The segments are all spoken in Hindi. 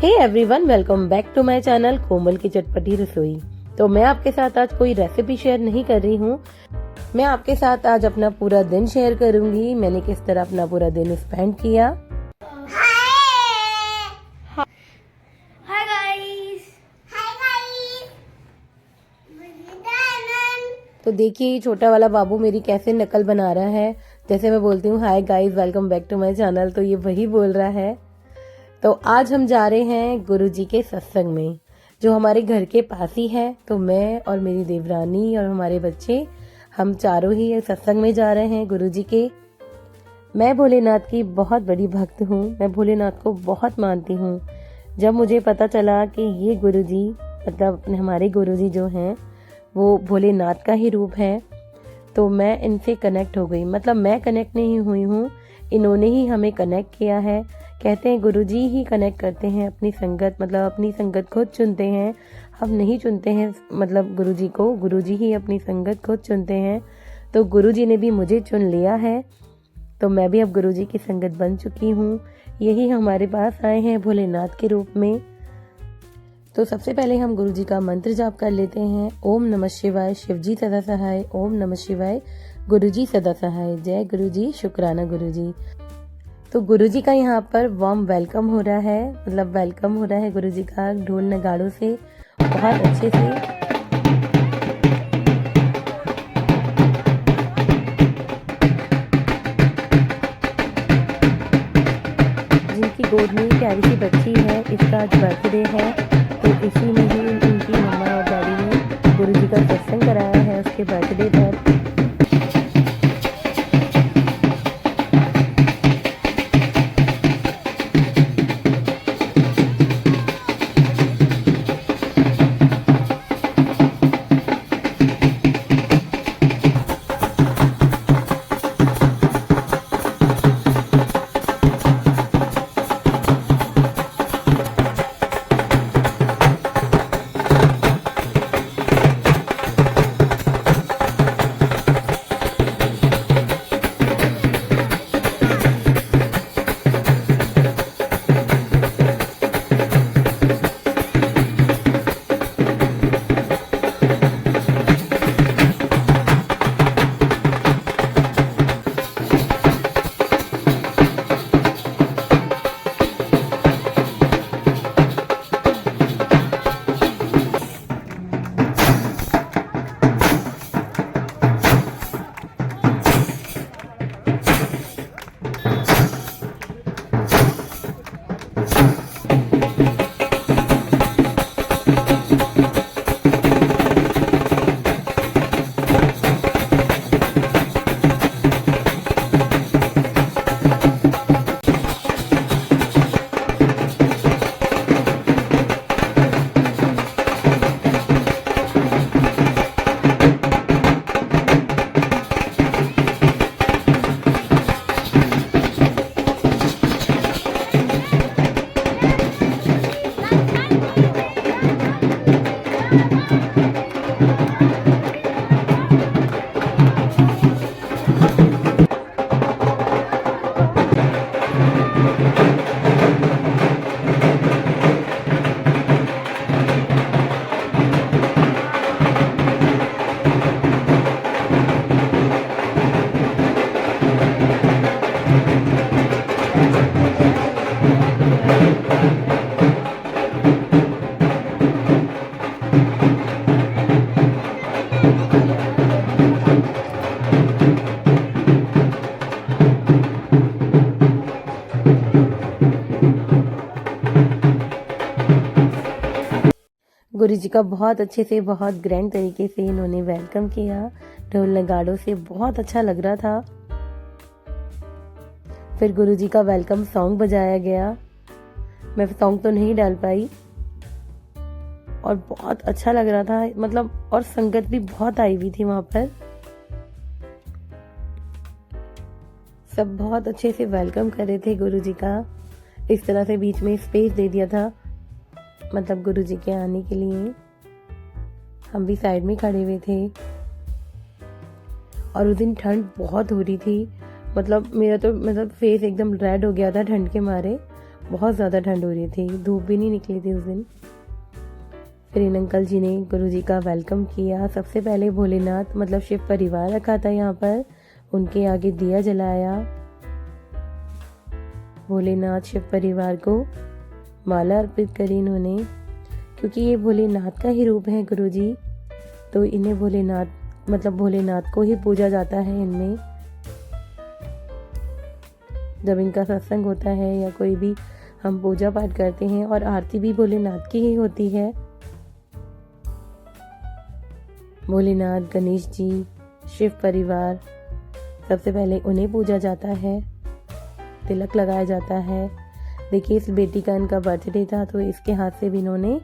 Hey everyone, welcome back to my channel Komal की चटपटी रसोई। तो मैं आपके साथ आज कोई रेसिपी शेयर नहीं कर रही हूँ। मैं आपके साथ आज अपना पूरा दिन शेयर करूंगी। मैंने किस तरह अपना पूरा दिन स्पेंड किया। तो देखिए छोटा वाला बाबू मेरी कैसे नकल बना रहा है। जैसे मैं बोलती हूँ hi guys, welcome back to my channel, तो ये वही बोल रहा है। तो आज हम जा रहे हैं गुरुजी के सत्संग में, जो हमारे घर के पास ही है। तो मैं और मेरी देवरानी और हमारे बच्चे, हम चारों ही सत्संग में जा रहे हैं गुरुजी के। मैं भोलेनाथ की बहुत बड़ी भक्त हूँ। मैं भोलेनाथ को बहुत मानती हूँ। जब मुझे पता चला कि ये गुरुजी, मतलब हमारे गुरुजी जो हैं वो भोलेनाथ का ही रूप है, तो मैं इनसे कनेक्ट हो गई। मतलब मैं कनेक्ट नहीं हुई हूँ, इन्होंने ही हमें कनेक्ट किया है। कहते हैं गुरुजी ही कनेक्ट करते हैं अपनी संगत, मतलब अपनी संगत खुद चुनते हैं। हम नहीं चुनते हैं मतलब गुरुजी को, गुरुजी ही अपनी संगत खुद चुनते हैं। तो गुरुजी ने भी मुझे चुन लिया है, तो मैं भी अब गुरुजी की संगत बन चुकी हूँ। यही हमारे पास आए हैं भोलेनाथ के रूप में। तो सबसे पहले हम गुरुजी का मंत्र जाप कर लेते हैं। ओम नमः शिवाय, शिवजी सदा सहाय। ओम नमः शिवाय, गुरुजी सदा सहाय। जय गुरुजी, शुक्राना गुरुजी। तो गुरुजी का यहाँ पर वार्म वेलकम हो रहा है, मतलब वेलकम हो रहा है गुरुजी का ढोल नगाड़ों से बहुत अच्छे से। जिनकी गोद में प्यारी सी बच्ची है, इसका आज बर्थडे है, तो इसी में ही उनकी मम्मा और डैडी ने गुरुजी का सत्संग कराया है उसके बर्थडे पर। गुरुजी का बहुत अच्छे से, बहुत ग्रैंड तरीके से इन्होंने वेलकम किया ढोल नगाड़ों से। बहुत अच्छा लग रहा था। फिर गुरुजी का वेलकम सॉन्ग बजाया गया। मैं सॉन्ग तो नहीं डाल पाई, और बहुत अच्छा लग रहा था, मतलब, और संगत भी बहुत आई हुई थी वहां पर। सब बहुत अच्छे से वेलकम कर रहे थे गुरुजी का। इस तरह से बीच में स्पेस दे दिया था, मतलब गुरुजी के आने के लिए। हम भी साइड में खड़े हुए थे। और उस दिन ठंड बहुत हो रही थी, मतलब मेरा तो फेस एकदम रेड हो गया था ठंड के मारे। बहुत ज़्यादा ठंड हो रही थी, धूप भी नहीं निकली थी उस दिन। फिर इन अंकल जी ने गुरुजी का वेलकम किया। सबसे पहले भोलेनाथ मतलब शिव परिवार रखा था यहाँ पर, उनके आगे दिया जलाया। भोलेनाथ शिव परिवार को माला अर्पित करी इन्होंने, क्योंकि ये भोलेनाथ का ही रूप है गुरुजी, तो इन्हें भोलेनाथ मतलब भोलेनाथ को ही पूजा जाता है इनमें। जब इनका सत्संग होता है या कोई भी हम पूजा पाठ करते हैं, और आरती भी भोलेनाथ की ही होती है। भोलेनाथ, गणेश जी, शिव परिवार, सबसे पहले उन्हें पूजा जाता है, तिलक लगाया जाता है। देखिए इस बेटी का इनका बर्थडे था, तो इसके हाथ से भी इन्होंने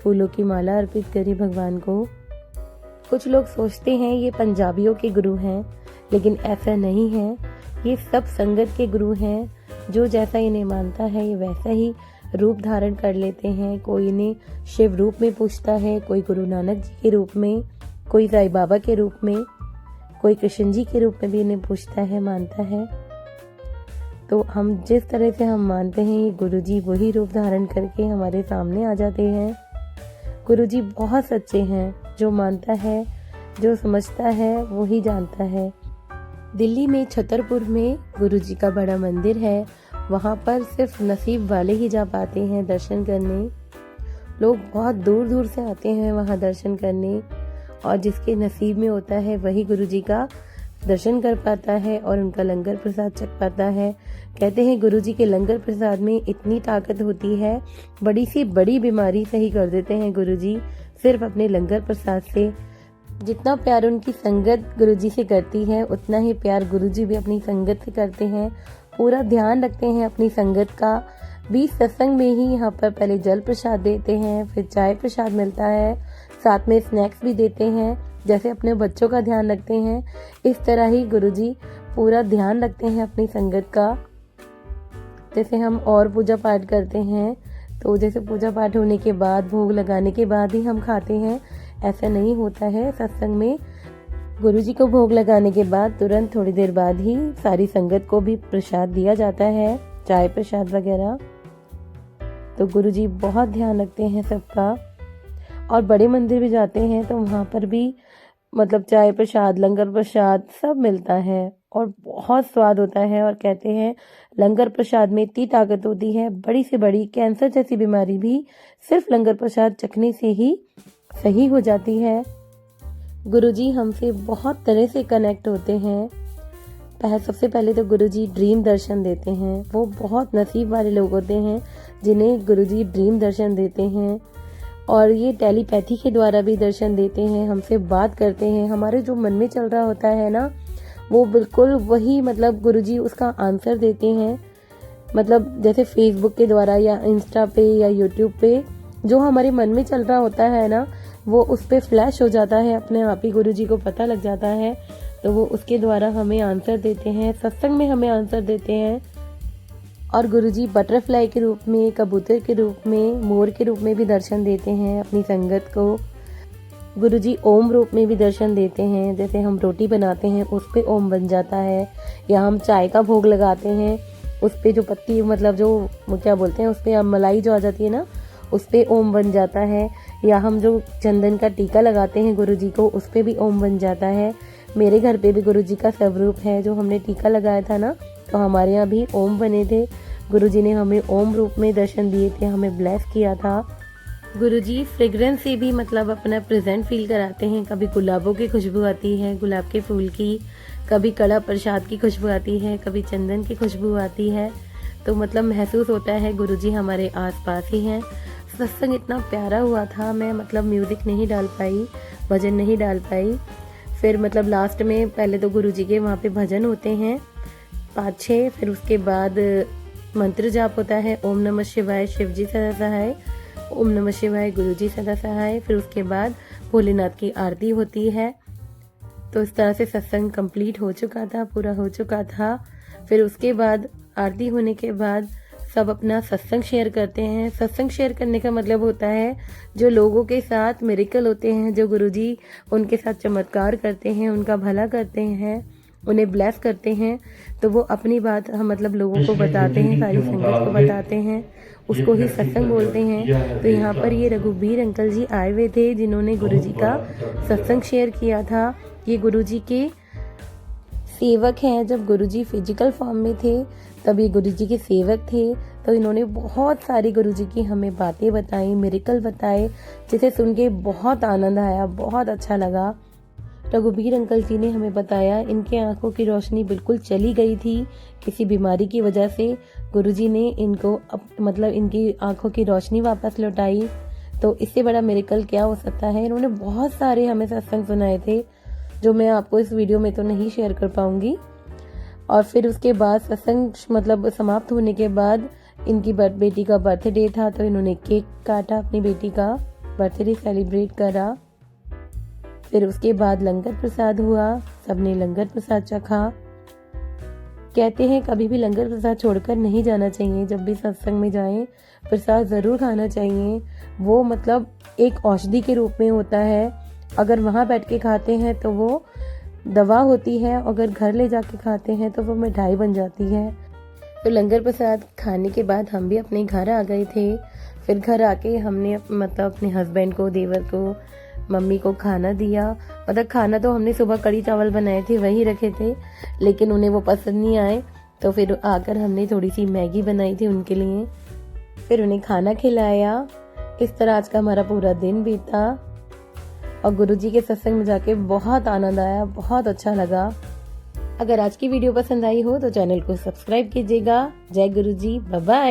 फूलों की माला अर्पित करी भगवान को। कुछ लोग सोचते हैं ये पंजाबियों के गुरु हैं, लेकिन ऐसा नहीं है। ये सब संगत के गुरु हैं, जो जैसा इन्हें मानता है ये वैसा ही रूप धारण कर लेते हैं। कोई इन्हें शिव रूप में पूजता है, कोई गुरु नानक जी के रूप में, कोई साईं बाबा के रूप में, कोई कृष्ण जी के रूप में भी इन्हें पूजता है, मानता है। तो हम जिस तरह से हम मानते हैं, ये गुरुजी वही रूप धारण करके हमारे सामने आ जाते हैं। गुरुजी बहुत सच्चे हैं, जो मानता है, जो समझता है, वो ही जानता है। दिल्ली में छतरपुर में गुरुजी का बड़ा मंदिर है, वहाँ पर सिर्फ नसीब वाले ही जा पाते हैं दर्शन करने। लोग बहुत दूर दूर से आते हैं वहाँ दर्शन करने, और जिसके नसीब में होता है वही गुरुजी का दर्शन कर पाता है और उनका लंगर प्रसाद चख पाता है। कहते हैं गुरुजी के लंगर प्रसाद में इतनी ताकत होती है, बड़ी सी बड़ी बीमारी सही कर देते हैं गुरुजी सिर्फ अपने लंगर प्रसाद से। जितना प्यार उनकी संगत गुरुजी से करती है, उतना ही प्यार गुरुजी भी अपनी संगत से करते हैं। पूरा ध्यान रखते हैं अपनी संगत का। बीच सत्संग में ही यहाँ पर पहले जल प्रसाद देते हैं, फिर चाय प्रसाद मिलता है, साथ में स्नैक्स भी देते हैं। जैसे अपने बच्चों का ध्यान रखते हैं, इस तरह ही गुरुजी पूरा ध्यान रखते हैं अपनी संगत का। जैसे हम और पूजा पाठ करते हैं, तो जैसे पूजा पाठ होने के बाद, भोग लगाने के बाद ही हम खाते हैं, ऐसा नहीं होता है। सत्संग में गुरुजी को भोग लगाने के बाद तुरंत थोड़ी देर बाद ही सारी संगत को भी प्रसाद दिया जाता है, चाय प्रसाद वगैरह। तो गुरुजी बहुत ध्यान रखते हैं सबका। और बड़े मंदिर भी जाते हैं तो वहाँ पर भी मतलब चाय प्रसाद, लंगर प्रसाद सब मिलता है और बहुत स्वाद होता है। और कहते हैं लंगर प्रसाद में इतनी ताकत होती है, बड़ी से बड़ी कैंसर जैसी बीमारी भी सिर्फ लंगर प्रसाद चखने से ही सही हो जाती है। गुरुजी हमसे बहुत तरह से कनेक्ट होते हैं। सबसे पहले तो गुरुजी ड्रीम दर्शन देते हैं। वो बहुत नसीब वाले लोग होते हैं जिन्हें गुरुजी ड्रीम दर्शन देते हैं, और ये टेलीपैथी के द्वारा भी दर्शन देते हैं, हमसे बात करते हैं। हमारे जो मन में चल रहा होता है ना, वो बिल्कुल वही मतलब गुरुजी उसका आंसर देते हैं। मतलब जैसे फेसबुक के द्वारा या इंस्टा पे या यूट्यूब पे जो हमारे मन में चल रहा होता है ना, वो उस पे फ्लैश हो जाता है, अपने आप ही गुरुजी को पता लग जाता है, तो वो उसके द्वारा हमें आंसर देते हैं। सत्संग में हमें आंसर देते हैं। और गुरुजी बटरफ्लाई के रूप में, कबूतर के रूप में, मोर के रूप में भी दर्शन देते हैं अपनी संगत को। गुरुजी ओम रूप में भी दर्शन देते हैं। जैसे हम रोटी बनाते हैं उस पे ओम बन जाता है, या हम चाय का भोग लगाते हैं उस पे जो पत्ती मतलब जो क्या बोलते हैं उस पे मलाई जो आ जाती है ना, उस पे ओम बन जाता है। या हम जो चंदन का टीका लगाते हैं गुरुजी को, उस पे भी ओम बन जाता है। मेरे घर पे भी गुरुजी का स्वरूप है, जो हमने टीका लगाया था ना, तो हमारे यहाँ भी ओम बने थे। गुरुजी ने हमें ओम रूप में दर्शन दिए थे, हमें ब्लेस किया था। गुरुजी फ्रेग्रेंस से भी मतलब अपना प्रेजेंट फील कराते हैं। कभी गुलाबों की खुशबू आती है, गुलाब के फूल की, कभी कड़ा प्रसाद की खुशबू आती है, कभी चंदन की खुशबू आती है। तो मतलब महसूस होता है गुरुजी हमारे आसपास ही हैं। सत्संग इतना प्यारा हुआ था, मैं मतलब म्यूजिक नहीं डाल पाई, भजन नहीं डाल पाई। फिर मतलब लास्ट में पहले तो गुरुजी के वहाँ पे भजन होते हैं 5-6, फिर उसके बाद मंत्र जाप होता है, ओम नमः शिवाय शिवजी सदा सहाय, ओम नमः शिवाय गुरुजी सदा सहाय। फिर उसके बाद भोलेनाथ की आरती होती है। तो इस तरह से सत्संग कंप्लीट हो चुका था, पूरा हो चुका था। फिर उसके बाद आरती होने के बाद सब अपना सत्संग शेयर करते हैं। सत्संग शेयर करने का मतलब होता है जो लोगों के साथ मिरेकल होते हैं, जो गुरुजी उनके साथ चमत्कार करते हैं, उनका भला करते हैं, उन्हें ब्लेस करते हैं, तो वो अपनी बात हम मतलब लोगों को बताते हैं, सारी संगत को बताते हैं, उसको ही सत्संग बोलते हैं। तो यहाँ पर ये रघुबीर अंकल जी आए हुए थे, जिन्होंने गुरुजी का सत्संग शेयर किया था। ये गुरुजी के सेवक हैं। जब गुरुजी फिजिकल फॉर्म में थे तब ये गुरुजी के सेवक थे। तो इन्होंने बहुत सारी गुरुजी की हमें बातें बताई, मिरेकल बताए, जिसे सुन के बहुत आनंद आया, बहुत अच्छा लगा। रघुबीर अंकल जी ने हमें बताया इनके आंखों की रोशनी बिल्कुल चली गई थी किसी बीमारी की वजह से। गुरुजी ने इनको मतलब इनकी आंखों की रोशनी वापस लौटाई। तो इससे बड़ा मिरेकल क्या हो सकता है। इन्होंने बहुत सारे हमें सत्संग सुनाए थे, जो मैं आपको इस वीडियो में तो नहीं शेयर कर पाऊंगी। और फिर उसके बाद सत्संग मतलब समाप्त होने के बाद इनकी बेटी का बर्थडे था, तो इन्होंने केक काटा, अपनी बेटी का बर्थडे सेलिब्रेट करा। फिर उसके बाद लंगर प्रसाद हुआ, सबने लंगर प्रसाद चखा। कहते हैं कभी भी लंगर प्रसाद छोड़कर नहीं जाना चाहिए। जब भी सत्संग में जाएं प्रसाद जरूर खाना चाहिए। वो मतलब एक औषधि के रूप में होता है। अगर वहाँ बैठ के खाते हैं तो वो दवा होती है, अगर घर ले जाके खाते हैं तो वो मिठाई बन जाती है। तो लंगर प्रसाद खाने के बाद हम भी अपने घर आ गए थे। फिर घर आके हमने मतलब अपने हस्बैंड को, देवर को, मम्मी को खाना दिया। मतलब खाना तो हमने सुबह कड़ी चावल बनाए थे, वही रखे थे, लेकिन उन्हें वो पसंद नहीं आए। तो फिर आकर हमने थोड़ी सी मैगी बनाई थी उनके लिए, फिर उन्हें खाना खिलाया। इस तरह आज का हमारा पूरा दिन बीता और गुरुजी के सत्संग में जाके बहुत आनंद आया, बहुत अच्छा लगा। अगर आज की वीडियो पसंद आई हो तो चैनल को सब्सक्राइब कीजिएगा। जय गुरुजी, बाय बाय।